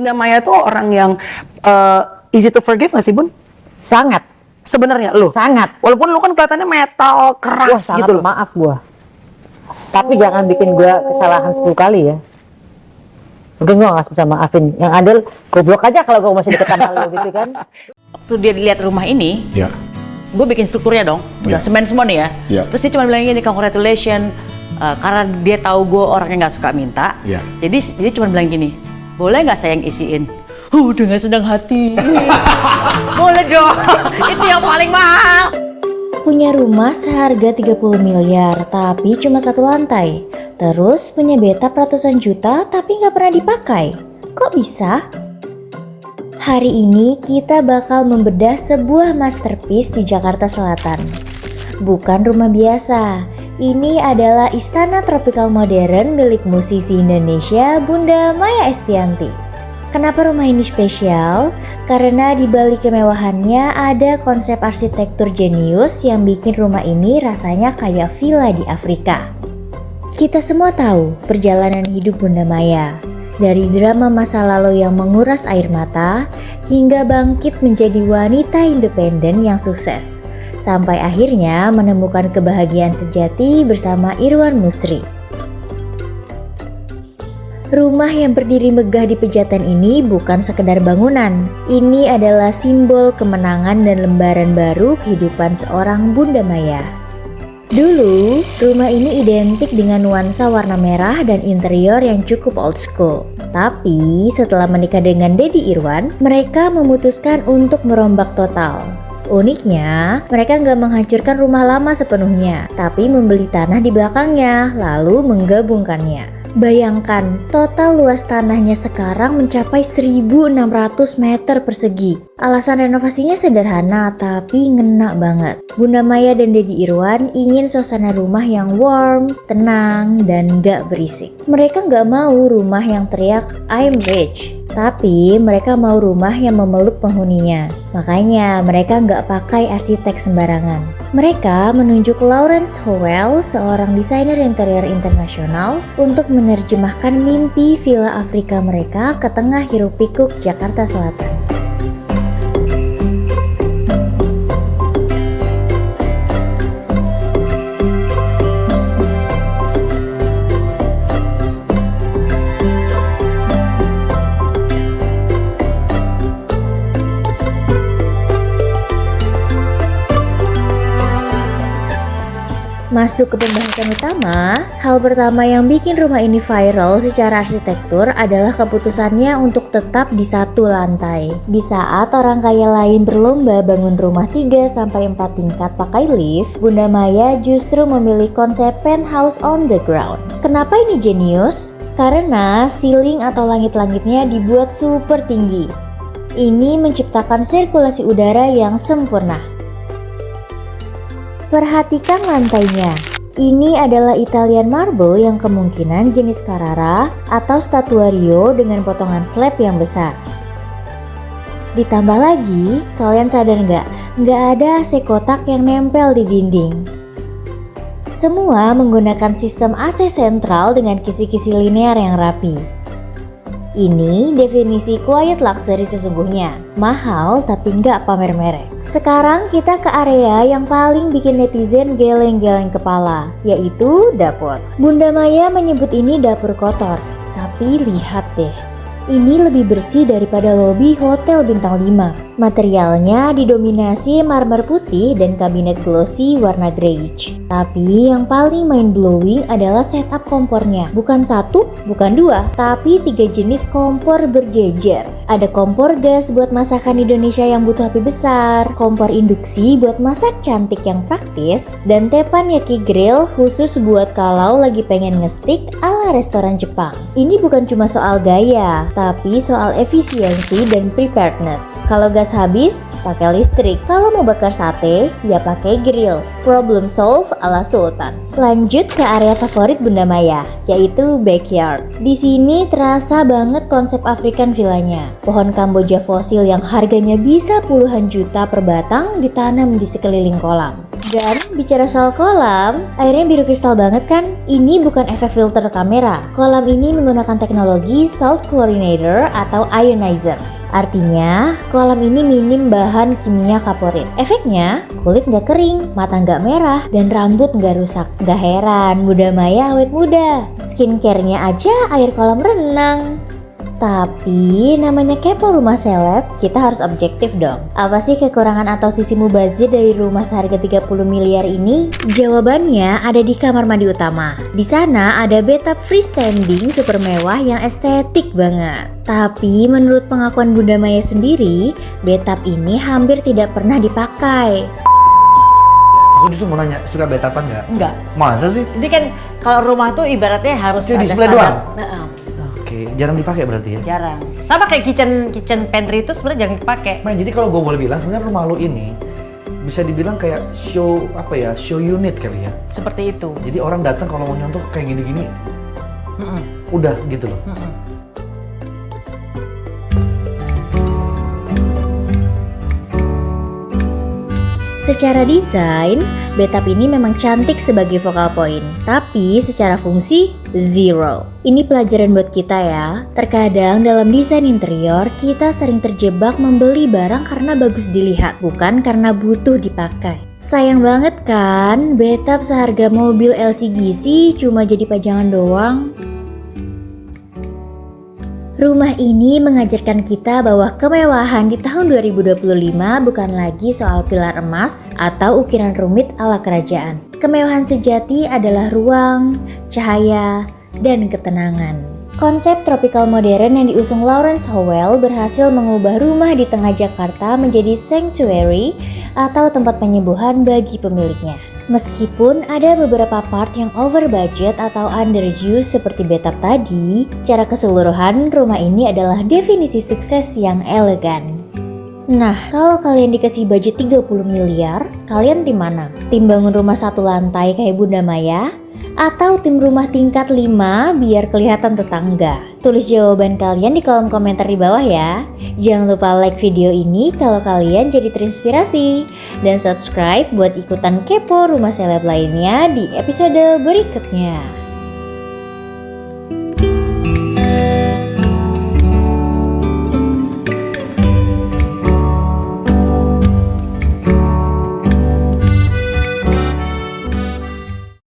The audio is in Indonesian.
Bunda Maya tuh orang yang easy to forgive nggak sih Bun? Sangat. Sebenarnya lu? Sangat. Walaupun lu kan kelihatannya metal keras Sangat gitu loh. maaf gua. Tapi jangan bikin gua kesalahan 10 kali ya. Mungkin gua nggak bisa maafin. Yang adil goblok aja kalau gua masih deket sama lu gitu kan. Waktu dia dilihat rumah ini, Ya. gue bikin strukturnya dong, udah Ya. semen semua nih ya. Ya. Terus dia cuma bilang gini, congratulations, karena dia tahu gue orang yang nggak suka minta. Ya. Jadi dia cuma bilang gini, boleh nggak saya yang isiin? Dengan senang hati. Boleh dong, itu yang paling mahal. Punya rumah seharga 30 miliar tapi cuma satu lantai. Terus punya bathtub ratusan juta tapi nggak pernah dipakai. Kok bisa? Hari ini kita bakal membedah sebuah masterpiece di Jakarta Selatan. Bukan rumah biasa. Ini adalah istana tropikal modern milik musisi Indonesia Bunda Maya Estianty. Kenapa rumah ini spesial? Karena di balik kemewahannya ada konsep arsitektur jenius yang bikin rumah ini rasanya kayak villa di Afrika. Kita semua tahu perjalanan hidup Bunda Maya. Dari drama masa lalu yang menguras air mata, hingga bangkit menjadi wanita independen yang sukses. Sampai akhirnya menemukan kebahagiaan sejati bersama Irwan Musri. Rumah yang berdiri megah di Pejaten ini bukan sekedar bangunan. Ini adalah simbol kemenangan dan lembaran baru kehidupan seorang Bunda Maya. Dulu, rumah ini identik dengan nuansa warna merah dan interior yang cukup old school. Tapi setelah menikah dengan Deddy Irwan, mereka memutuskan untuk merombak total. Uniknya, mereka nggak menghancurkan rumah lama sepenuhnya, tapi membeli tanah di belakangnya, lalu menggabungkannya. Bayangkan, total luas tanahnya sekarang mencapai 1.600 meter persegi. Alasan renovasinya sederhana, tapi ngena banget. Bunda Maya dan Deddy Irwan ingin suasana rumah yang warm, tenang, dan gak berisik. Mereka gak mau rumah yang teriak, I'm rich. Tapi mereka mau rumah yang memeluk penghuninya. Makanya mereka nggak pakai arsitek sembarangan. Mereka menunjuk Lawrence Howell, seorang desainer interior internasional, untuk menerjemahkan mimpi villa Afrika mereka ke tengah hiruk-pikuk Jakarta Selatan. Masuk ke pembahasan utama, hal pertama yang bikin rumah ini viral secara arsitektur adalah keputusannya untuk tetap di satu lantai. Di saat orang kaya lain berlomba bangun rumah 3-4 tingkat pakai lift, Bunda Maya justru memilih konsep penthouse on the ground. Kenapa ini jenius? Karena ceiling atau langit-langitnya dibuat super tinggi. Ini menciptakan sirkulasi udara yang sempurna. Perhatikan lantainya. Ini adalah Italian marble yang kemungkinan jenis Carrara atau statuario dengan potongan slab yang besar. Ditambah lagi, kalian sadar nggak ada AC kotak yang nempel di dinding. Semua menggunakan sistem AC sentral dengan kisi-kisi linear yang rapi. Ini definisi quiet luxury sesungguhnya. Mahal tapi nggak pamer merek. Sekarang kita ke area yang paling bikin netizen geleng-geleng kepala, yaitu dapur. Bunda Maya menyebut ini dapur kotor. Tapi lihat deh, ini lebih bersih daripada lobi hotel bintang 5. Materialnya didominasi marmer putih dan kabinet glossy warna greige. Tapi yang paling mind-blowing adalah setup kompornya. Bukan satu, bukan dua, tapi 3 jenis kompor berjejer. Ada kompor gas buat masakan Indonesia yang butuh api besar, kompor induksi buat masak cantik yang praktis, dan teppanyaki grill khusus buat kalau lagi pengen ngestik ala restoran Jepang. Ini bukan cuma soal gaya, tapi soal efisiensi dan preparedness. Kalau gas habis, pakai listrik. Kalau mau bakar sate, ya pakai grill. Problem solve ala Sultan. Lanjut ke area favorit Bunda Maya, yaitu backyard. Di sini terasa banget konsep African villanya. Pohon Kamboja fosil yang harganya bisa puluhan juta per batang ditanam di sekeliling kolam. Dan bicara soal kolam, airnya biru kristal banget kan? Ini bukan efek filter kamera. Kolam ini menggunakan teknologi salt chlorinator atau ionizer. Artinya, kolam ini minim bahan kimia kaporit. Efeknya, kulit nggak kering, mata nggak merah, dan rambut nggak rusak. Nggak heran, Bunda Maya awet muda. Skincare-nya aja air kolam renang. Tapi namanya kepo rumah seleb, kita harus objektif dong. Apa sih kekurangan atau sisi mubazir dari rumah seharga 30 miliar ini? Jawabannya ada di kamar mandi utama. Di sana ada bathtub freestanding super mewah yang estetik banget. Tapi menurut pengakuan Bunda Maya sendiri, bathtub ini hampir tidak pernah dipakai. Aku justru mau nanya, suka betapan nggak? Enggak. Masa sih? Ini kan kalau rumah tuh ibaratnya harus Jadi ada display standar. doang? Heeh, Oke, jarang dipakai berarti ya? jarang. Sama kayak kitchen pantry itu sebenarnya jarang dipakai. Main, jadi kalau gue boleh bilang, sebenarnya rumah lo ini bisa dibilang kayak show show unit kali ya. Seperti itu. Jadi orang datang kalau mau nyontoh kayak gini-gini, Mm-mm. udah gitu loh. Mm-mm. Secara desain, bathtub ini memang cantik sebagai focal point, tapi secara fungsi, zero. Ini pelajaran buat kita ya. Terkadang dalam desain interior, kita sering terjebak membeli barang karena bagus dilihat, bukan karena butuh dipakai. Sayang banget kan, bathtub seharga mobil LCGC cuma jadi pajangan doang. Rumah ini mengajarkan kita bahwa kemewahan di tahun 2025 bukan lagi soal pilar emas atau ukiran rumit ala kerajaan. Kemewahan sejati adalah ruang, cahaya, dan ketenangan. Konsep tropical modern yang diusung Lawrence Howell berhasil mengubah rumah di tengah Jakarta menjadi sanctuary atau tempat penyembuhan bagi pemiliknya. Meskipun ada beberapa part yang over budget atau underused seperti bathtub tadi, secara keseluruhan rumah ini adalah definisi sukses yang elegan. Nah, kalau kalian dikasih budget 30 miliar, kalian tim mana? Tim bangun rumah satu lantai kayak Bunda Maya? Atau tim rumah tingkat 5 biar kelihatan tetangga? Tulis jawaban kalian di kolom komentar di bawah ya. Jangan lupa like video ini kalau kalian jadi terinspirasi. Dan subscribe buat ikutan kepo rumah seleb lainnya di episode berikutnya.